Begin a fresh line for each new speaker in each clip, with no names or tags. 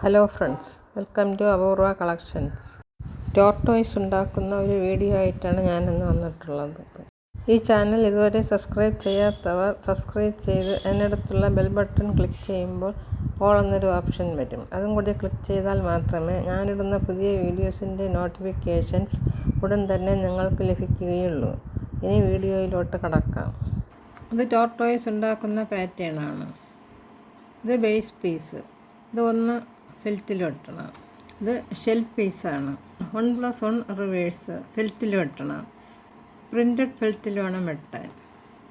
Hello friends, welcome to അപൂർവ collections. Tortoise ഉണ്ടാക്കുന്ന ഒരു വീഡിയോ ആയിട്ടാണ് ഞാനിന്ന് വന്നിട്ടുള്ളത്. ഈ ചാനൽ ഇതുവരെ സബ്സ്ക്രൈബ് ചെയ്യാത്തവർ സബ്സ്ക്രൈബ് ചെയ്ത് അതിനടുത്തുള്ള ബെൽ ബട്ടൺ ക്ലിക്ക് ചെയ്യുമ്പോൾ ഓൾ എന്നൊരു ഓപ്ഷൻ വരും. അതും കൂടി ക്ലിക്ക് ചെയ്താൽ മാത്രമേ ഞാനിടുന്ന പുതിയ വീഡിയോസിൻ്റെ നോട്ടിഫിക്കേഷൻസ് ഉടൻ തന്നെ നിങ്ങൾക്ക് ലഭിക്കുകയുള്ളൂ. ഇനി വീഡിയോയിലോട്ട് കടക്കാം. ഇത് ടോർട്ടോയ്സ് ഉണ്ടാക്കുന്ന പാറ്റേണാണ്. ഇത് ബേസ് പീസ്. ഇത് ഒന്ന് ഫെൽറ്റിൽ വെട്ടണം. ഇത് ഷെൽ പീസാണ്. 1+1 റിവേഴ്സ് ഫെൽറ്റിൽ വെട്ടണം. പ്രിൻറ്റഡ് ഫെൽറ്റിൽ വേണം വെട്ടാൻ.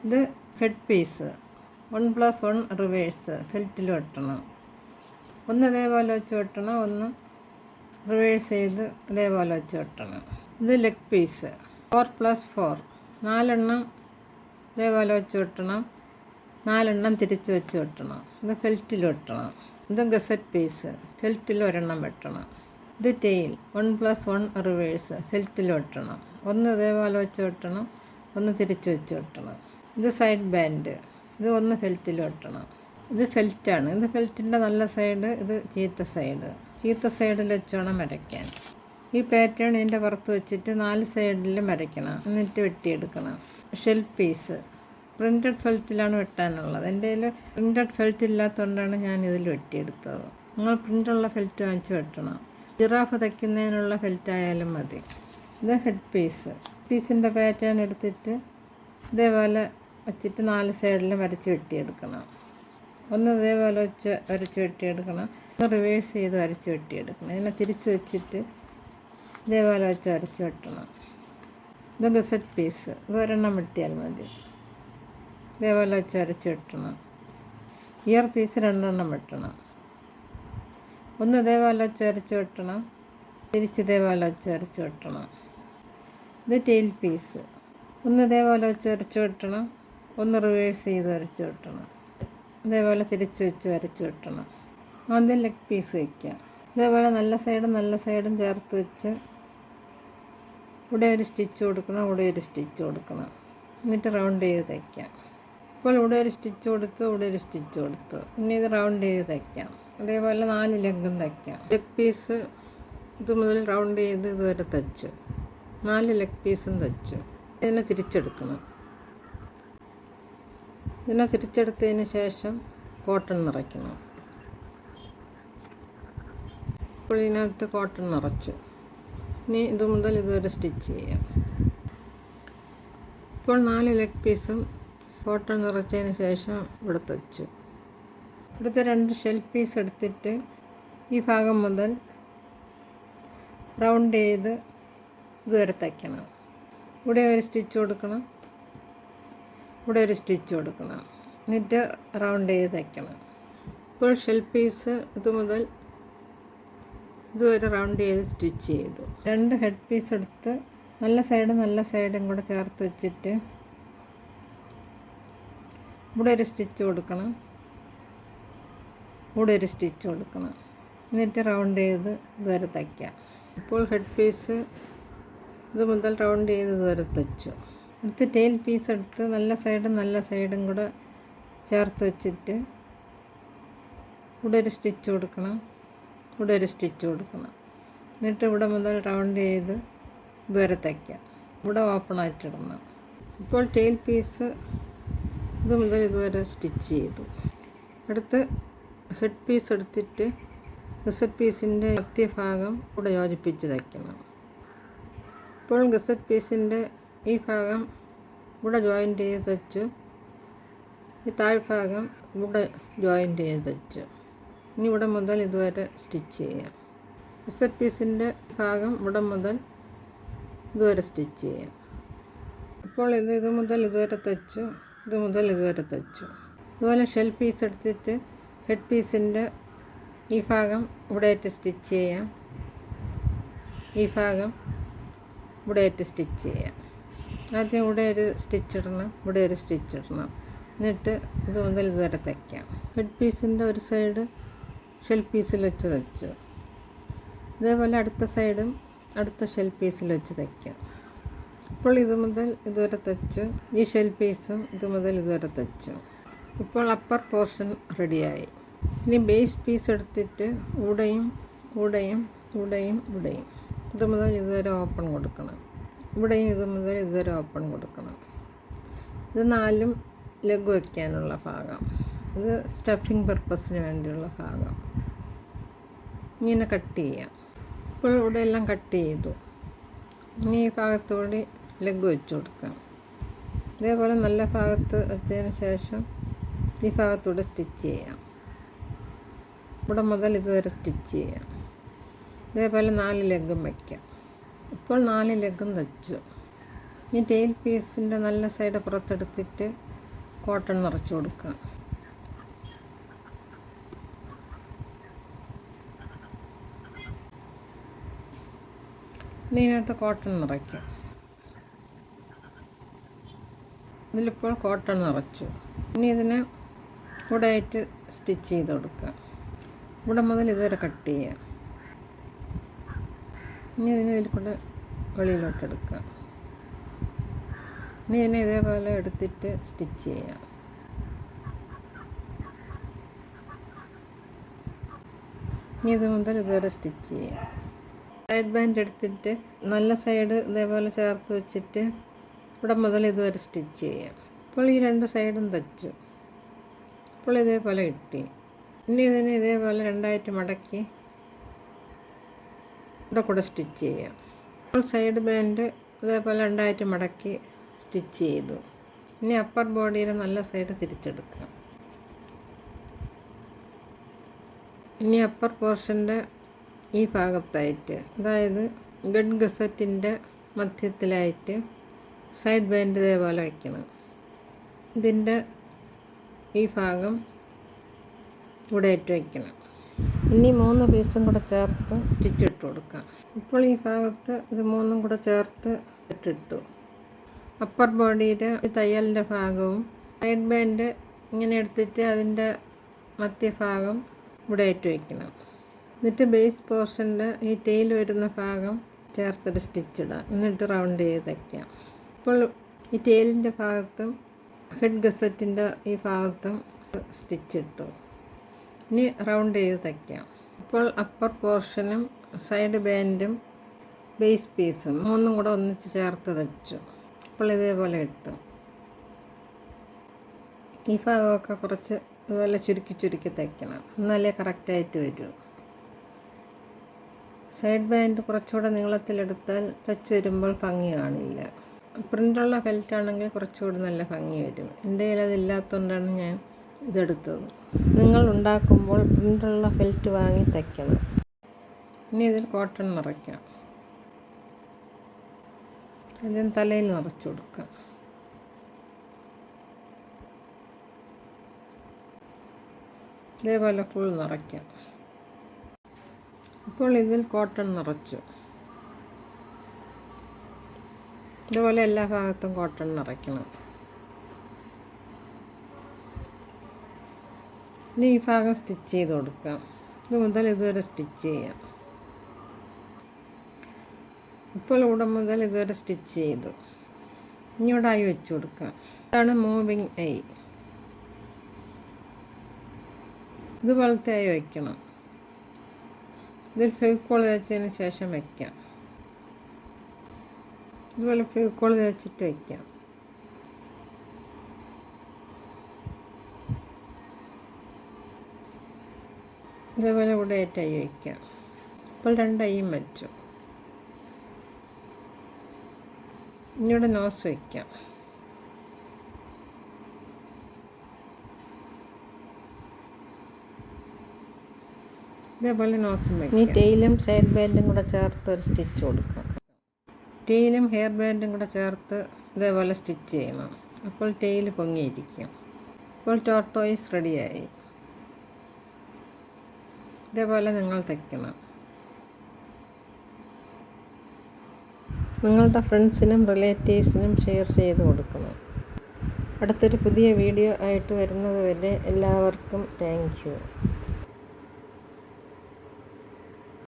ഇത് ഹെഡ് പീസ് 1+1 റിവേഴ്സ് ഫെൽറ്റിൽ വെട്ടണം. ഒന്ന് ഇതേപോലെ വെച്ച് വെട്ടണം, ഒന്ന് റിവേഴ്സ് ചെയ്ത് ഇതേപോലെ വെച്ച് വെട്ടണം. ഇത് ലെഗ് പീസ് 4+4 4 ഇതേപോലെ വെച്ച് വെട്ടണം, 4 തിരിച്ച് വെച്ച് വെട്ടണം. ഇത് ഫെൽറ്റിൽ വെട്ടണം. ഇത് ഗസറ്റ് പീസ് ഫെൽറ്റിൽ 1 വെട്ടണം. ഇത് ടെയിൽ 1+1 റിവേഴ്സ് ഫെൽറ്റിൽ വെട്ടണം. ഒന്ന് ഇതേപോലെ വെച്ച് വെട്ടണം, ഒന്ന് തിരിച്ച് വെച്ച് വെട്ടണം. ഇത് സൈഡ് ബാൻഡ്. ഇത് ഒന്ന് ഫെൽറ്റിൽ വെട്ടണം. ഇത് ഫെൽറ്റാണ്. ഇത് ഫെൽറ്റിൻ്റെ നല്ല സൈഡ്, ഇത് ചീത്ത സൈഡിൽ വെച്ച് വേണം വരയ്ക്കാൻ. ഈ പാറ്റേൺ ഇതിൻ്റെ പുറത്ത് വെച്ചിട്ട് 4 സൈഡിലും വരയ്ക്കണം, എന്നിട്ട് വെട്ടിയെടുക്കണം. ഷെൽ പീസ് പ്രിൻറ്റഡ് ഫെൽറ്റിലാണ് വെട്ടാനുള്ളത്. എൻ്റെ കയ്യിൽ പ്രിൻറ്റഡ് ഫെൽറ്റ് ഇല്ലാത്തതുകൊണ്ടാണ് ഞാൻ ഇതിൽ വെട്ടിയെടുത്തത്. നിങ്ങൾ പ്രിൻ്റുള്ള ഫെൽറ്റ് വാങ്ങിച്ച് വെട്ടണം. ജിറാഫ് തയ്ക്കുന്നതിനുള്ള ഫെൽറ്റായാലും മതി. ഇത് ഹെഡ് പീസിൻ്റെ പാറ്റേൺ എടുത്തിട്ട് ഇതേപോലെ വച്ചിട്ട് 4 സൈഡിലും വരച്ച് വെട്ടിയെടുക്കണം. ഒന്ന് ഇതേപോലെ വെച്ച് വരച്ച് വെട്ടിയെടുക്കണം, ഒന്ന് റിവേഴ്സ് ചെയ്ത് വരച്ച് വെട്ടിയെടുക്കണം. ഇതിനെ തിരിച്ച് വെച്ചിട്ട് ഇതേപോലെ വെച്ച് വരച്ച് വെട്ടണം. ഇത് ഗസറ്റ് പീസ്. ഇത് 1 വെട്ടിയാൽ മതി. ഇതേപോലെ വെച്ച് വരച്ച് വെട്ടണം. ഇയർ പീസ് 2 വെട്ടണം. ഒന്ന് ഇതേപോലെ വെച്ച് വരച്ച് വെട്ടണം, തിരിച്ച് ഇതേപോലെ വെച്ച് വരച്ച് വെട്ടണം. ഇത് ടെയിൽ പീസ്. ഒന്ന് ഇതേപോലെ വെച്ച് വരച്ച് വെട്ടണം, ഒന്ന് റിവേഴ്സ് ചെയ്ത് വരച്ച് വെട്ടണം. ഇതേപോലെ തിരിച്ച് വെച്ച് വരച്ച് വെട്ടണം. ആദ്യം ലെഗ് പീസ് വയ്ക്കുക. ഇതേപോലെ നല്ല സൈഡും ചേർത്ത് വെച്ച് ഇവിടെ ഒരു സ്റ്റിച്ച് കൊടുക്കണം, ഇവിടെ ഒരു സ്റ്റിച്ച് കൊടുക്കണം. എന്നിട്ട് റൗണ്ട് ചെയ്ത് തയ്ക്കാം. ഇപ്പോൾ ഇവിടെ ഒരു സ്റ്റിച്ച് കൊടുത്തു, ഇവിടെ ഒരു സ്റ്റിച്ച് കൊടുത്തു. ഇനി ഇത് റൗണ്ട് ചെയ്ത് തയ്ക്കാം. അതേപോലെ 4 ലെഗും തയ്ക്കാം. ലെഗ് പീസ് ഇത് മുതൽ റൗണ്ട് ചെയ്ത് ഇതുവരെ തയ്ച്ചു. 4 ലെഗ് പീസും തയ്ച്ചു. ഇതിനെ തിരിച്ചെടുക്കണം. ഇതിനെ തിരിച്ചെടുത്തതിന് ശേഷം കോട്ടൺ നിറയ്ക്കണം. ഇപ്പോൾ ഇതിനകത്ത് കോട്ടൺ നിറച്ചു. ഇനി ഇത് മുതൽ ഇതുവരെ സ്റ്റിച്ച് ചെയ്യാം. ഇപ്പോൾ 4 ലെഗ് പീസും കോട്ടൺ നിറച്ചതിന് ശേഷം ഇവിടെ തയ്ച്ചു. ഇവിടുത്തെ 2 ഷെൽ പീസ് എടുത്തിട്ട് ഈ ഭാഗം മുതൽ റൗണ്ട് ചെയ്ത് ഇതുവരെ തയ്ക്കണം. ഇവിടെ ഒരു സ്റ്റിച്ച് കൊടുക്കണം, ഇവിടെ ഒരു സ്റ്റിച്ച് കൊടുക്കണം. എന്നിട്ട് റൗണ്ട് ചെയ്ത് തയ്ക്കണം. ഇപ്പോൾ ഷെൽ പീസ് ഇത് മുതൽ ഇതുവരെ റൗണ്ട് ചെയ്ത് സ്റ്റിച്ച് ചെയ്തു. 2 ഹെഡ് പീസ് എടുത്ത് നല്ല സൈഡും കൂടെ ചേർത്ത് വെച്ചിട്ട് ഇവിടെ ഒരു സ്റ്റിച്ച് കൊടുക്കണം, ഇവിടെ ഒരു സ്റ്റിച്ച് കൊടുക്കണം. എന്നിട്ട് റൗണ്ട് ചെയ്ത് ഇതുവരെ തയ്ക്കാം. ഇപ്പോൾ ഹെഡ് പീസ് ഇത് മുതൽ റൗണ്ട് ചെയ്ത് ഇതുവരെ തയ്ച്ചു. അടുത്ത് ടെയിൽ പീസ് എടുത്ത് നല്ല സൈഡും കൂടെ ചേർത്ത് വെച്ചിട്ട് ഇവിടെ ഒരു സ്റ്റിച്ച് കൊടുക്കണം, ഇവിടെ ഒരു സ്റ്റിച്ച് കൊടുക്കണം. എന്നിട്ട് ഇവിടെ മുതൽ റൗണ്ട് ചെയ്ത് ഇതുവരെ തയ്ക്കാം. ഇവിടെ ഓപ്പണായിട്ടിടണം. ഇപ്പോൾ ടെയിൽ പീസ് ഇത് മുതൽ ഇതുവരെ സ്റ്റിച്ച് ചെയ്തു. അടുത്ത് ഹെഡ് പീസ് എടുത്തിട്ട് ഗസറ്റ് പീസിൻ്റെ മധ്യഭാഗം ഇവിടെ യോജിപ്പിച്ച് തയ്ക്കണം. ഇപ്പോൾ ഗസറ്റ് പീസിൻ്റെ ഈ ഭാഗം ഇവിടെ ജോയിൻ്റ് ചെയ്ത് തയ്ച്ചു. ഈ താഴ്ഭാഗം ഇവിടെ ജോയിൻ്റ് ചെയ്ത് തയ്ച്ചു. ഇനി ഇവിടെ മുതൽ ഇതുവരെ സ്റ്റിച്ച് ചെയ്യാം. ഗസറ്റ് പീസിൻ്റെ ഭാഗം ഇവിടെ മുതൽ ഇതുവരെ സ്റ്റിച്ച് ചെയ്യാം. ഇപ്പോൾ ഇത് മുതൽ ഇതുവരെ തയ്ച്ചു, ഇത് മുതൽ ഇതുവരെ തയ്ച്ചു. അതുപോലെ ഷെൽ പീസ് എടുത്തിട്ട് ഹെഡ് പീസിൻ്റെ ഈ ഭാഗം ഇവിടെയായിട്ട് സ്റ്റിച്ച് ചെയ്യാം, ഈ ഭാഗം ഇവിടെയായിട്ട് സ്റ്റിച്ച് ചെയ്യാം. ആദ്യം ഇവിടെ ഒരു സ്റ്റിച്ച് ഇടണം, ഇവിടെ ഒരു സ്റ്റിച്ച് ഇടണം. എന്നിട്ട് ഇത് മുതൽ ഇതുവരെ തയ്ക്കാം. ഹെഡ് പീസിൻ്റെ ഒരു സൈഡ് ഷെൽ പീസിൽ വെച്ച് തയ്ച്ചു. ഇതേപോലെ അടുത്ത സൈഡും അടുത്ത ഷെൽ പീസിൽ വെച്ച് തയ്ക്കാം. ഇപ്പോൾ ഇത് മുതൽ ഇതുവരെ തയ്ച്ചു. ഈ ഷെൽ പീസും ഇത് മുതൽ ഇതുവരെ തയ്ച്ചു. ഇപ്പോൾ അപ്പർ പോർഷൻ റെഡിയായി. ഇനി ബേസ് പീസ് എടുത്തിട്ട് ഇവിടെയും ഇവിടെയും ഇവിടെയും ഇവിടെയും ഇത് മുതൽ ഇതുവരെ ഓപ്പൺ കൊടുക്കണം. ഇവിടെയും ഇത് മുതൽ ഇതുവരെ ഓപ്പൺ കൊടുക്കണം. ഇത് 4 ലെഗ് വയ്ക്കാനുള്ള ഭാഗം. ഇത് സ്റ്റഫിങ് പർപ്പസിന് വേണ്ടിയുള്ള ഭാഗം. ഇങ്ങനെ കട്ട് ചെയ്യാം. ഇപ്പോൾ ഇവിടെ എല്ലാം കട്ട് ചെയ്തു. ഇനി ഈ ഭാഗത്തുകൂടി ലെഗ് വെച്ച് കൊടുക്കാം. ഇതേപോലെ നല്ല ഭാഗത്ത് വെച്ചതിന് ശേഷം ഈ ഭാഗത്തൂടെ സ്റ്റിച്ച് ചെയ്യാം. ഇവിടെ മുതൽ ഇതുവരെ സ്റ്റിച്ച് ചെയ്യാം. ഇതേപോലെ 4 ലെഗും വയ്ക്കാം. ഇപ്പോൾ 4 ലെഗും തച്ചു. ഈ ടെയിൽ പീസിൻ്റെ നല്ല സൈഡ് പുറത്തെടുത്തിട്ട് കോട്ടൺ നിറച്ച് കൊടുക്കാം. ഇതിനകത്ത് കോട്ടൺ നിറയ്ക്കാം. ഇതിലിപ്പോൾ കോട്ടൺ നിറച്ചു. ഇനി ഇതിനെ ഇവിടെ ആയിട്ട് സ്റ്റിച്ച് ചെയ്ത് കൊടുക്കുക. ഇവിടെ മുതൽ ഇതുവരെ കട്ട് ചെയ്യുക. ഇനി ഇതിനെ ഇതിൽ കൂടെ വെളിയിലോട്ടെടുക്കുക. ഇനി ഇതിനെ ഇതേപോലെ എടുത്തിട്ട് സ്റ്റിച്ച് ചെയ്യാം. ഇനി ഇത് മുതൽ ഇതുവരെ സ്റ്റിച്ച് ചെയ്യാം. സൈഡ് ബാൻഡ് എടുത്തിട്ട് നല്ല സൈഡ് ഇതേപോലെ ചേർത്ത് വെച്ചിട്ട് ഇവിടെ മുതൽ ഇതുവരെ സ്റ്റിച്ച് ചെയ്യാം. ഇപ്പോൾ ഈ 2 സൈഡും തച്ചു. ഇപ്പോൾ ഇതേപോലെ കിട്ടി. ഇനി ഇതിനെ ഇതേപോലെ 2ആയിട്ട് മടക്കി ഇവിടെ കൂടെ സ്റ്റിച്ച് ചെയ്യാം. ഇപ്പോൾ സൈഡ് ബാൻഡ് ഇതേപോലെ 2ആയിട്ട് മടക്കി സ്റ്റിച്ച് ചെയ്തു. ഇനി അപ്പർ ബോഡിയുടെ നല്ല സൈഡ് തിരിച്ചെടുക്കാം. ഇനി അപ്പർ പോർഷൻ്റെ ഈ ഭാഗത്തായിട്ട്, അതായത് ഗഡ് ഗസറ്റിൻ്റെ മധ്യത്തിലായിട്ട് സൈഡ് ബാൻഡ് ഇതേപോലെ വയ്ക്കണം. ഇതിൻ്റെ ഈ ഭാഗം ഇവിടെ ആയിട്ട് വയ്ക്കണം. ഇനി 3 പീസും കൂടെ ചേർത്ത് സ്റ്റിച്ച് ഇട്ട് കൊടുക്കാം. ഇപ്പോൾ ഈ ഭാഗത്ത് ഇത് 3ഉം കൂടെ ചേർത്ത് ഇട്ടിട്ടു. അപ്പർ ബോഡിയുടെ തയ്യലിൻ്റെ ഭാഗവും സൈഡ് ബാൻഡ് ഇങ്ങനെ എടുത്തിട്ട് അതിൻ്റെ മധ്യഭാഗം ഇവിടെ ആയിട്ട് വയ്ക്കണം. എന്നിട്ട് ബേസ് പോർഷൻ്റെ ഈ ടെയിൽ വരുന്ന ഭാഗം ചേർത്തൊരു സ്റ്റിച്ച് ഇടാം. എന്നിട്ട് റൗണ്ട് ചെയ്ത് തയ്ക്കാം. ഇപ്പോൾ ഈ ടെയിലിൻ്റെ ഭാഗത്തും ഹെഡ് ഗസറ്റിൻ്റെ ഈ ഭാഗത്തും സ്റ്റിച്ച് ഇട്ടു. ഇനി റൗണ്ട് ചെയ്ത് തയ്ക്കാം. ഇപ്പോൾ അപ്പർ പോർഷനും സൈഡ് ബാൻഡും ബേസ് പീസും 3ഉം കൂടെ ഒന്നിച്ച് ചേർത്ത് തയ്ച്ചു. ഇപ്പോൾ ഇതേപോലെ ഇട്ടു. ഈ ഭാഗമൊക്കെ കുറച്ച് ഇതുപോലെ ചുരുക്കി തയ്ക്കണം. എന്നാലേ കറക്റ്റായിട്ട് വരൂ. സൈഡ് ബാൻഡ് കുറച്ചുകൂടെ നീളത്തിലെടുത്താൽ തച്ച് വരുമ്പോൾ ഭംഗി കാണില്ല. പ്രിൻ്റുള്ള ഫെൽറ്റാണെങ്കിൽ കുറച്ചുകൂടി നല്ല ഭംഗി വരും. എൻ്റെ കയ്യിൽ അതില്ലാത്തതുകൊണ്ടാണ് ഞാൻ ഇതെടുത്തത്. നിങ്ങൾ ഉണ്ടാക്കുമ്പോൾ പ്രിൻ്റുള്ള ഫെൽറ്റ് വാങ്ങി തയ്ക്കണം. ഇനി ഇതിൽ കോട്ടൺ നിറയ്ക്കാം. അതിന് തലയിൽ നിറച്ച് കൊടുക്കാം. ഇതേപോലെ ഫുൾ നിറയ്ക്കാം. ഇപ്പോൾ ഇതിൽ കോട്ടൺ നിറച്ചു. ഇതുപോലെ എല്ലാ ഭാഗത്തും കോട്ടൺ നിറയ്ക്കണം. ഇനി ഈ ഭാഗം സ്റ്റിച്ച് ചെയ്ത് കൊടുക്കാം. ഇത് മുതൽ ഇതുവരെ സ്റ്റിച്ച് ചെയ്യാം. ഇപ്പോൾ ഇവിടെ മുതൽ ഇതുവരെ സ്റ്റിച്ച് ചെയ്തു. ഇനി ഇവിടെ ആയി വെച്ച് കൊടുക്കാം. ഇതാണ് മൂവിങ് ഐ. ഇതുപോലത്തെ ആയി വയ്ക്കണം. ഇതിൽ ഫെവിക്കോൾ തേച്ചതിന് ശേഷം വയ്ക്കാം. ഇതുപോലെ ഫെവിക്കോൾ തേച്ചിട്ട് വയ്ക്കാം. ഇതേപോലെ ഇവിടെ ഏറ്റായി വയ്ക്കാം. ഇപ്പോൾ 2 ഐയും വെച്ചു. ഇനി ഇവിടെ നോസ് വയ്ക്കാം. ഇതേപോലെ നോസും വയ്ക്കാം. ഈ ടെയിലും സൈഡ് ബാൻഡും കൂടെ ചേർത്ത് ഒരു സ്റ്റിച്ച് കൊടുക്കാം. ടെയിലും ഹെയർ ബാൻഡും കൂടെ ചേർത്ത് ഇതേപോലെ സ്റ്റിച്ച് ചെയ്യണം. അപ്പോൾ ടെയിൽ പൊങ്ങിയിരിക്കും. ഇപ്പോൾ ടോർട്ടോയ്സ് റെഡിയായി. ഇതേപോലെ നിങ്ങൾ തയ്ക്കണം. നിങ്ങളുടെ ഫ്രണ്ട്സിനും റിലേറ്റീവ്സിനും ഷെയർ ചെയ്ത് കൊടുക്കണം. അടുത്തൊരു പുതിയ വീഡിയോ ആയിട്ട് വരുന്നത് വരെ എല്ലാവർക്കും താങ്ക് യു.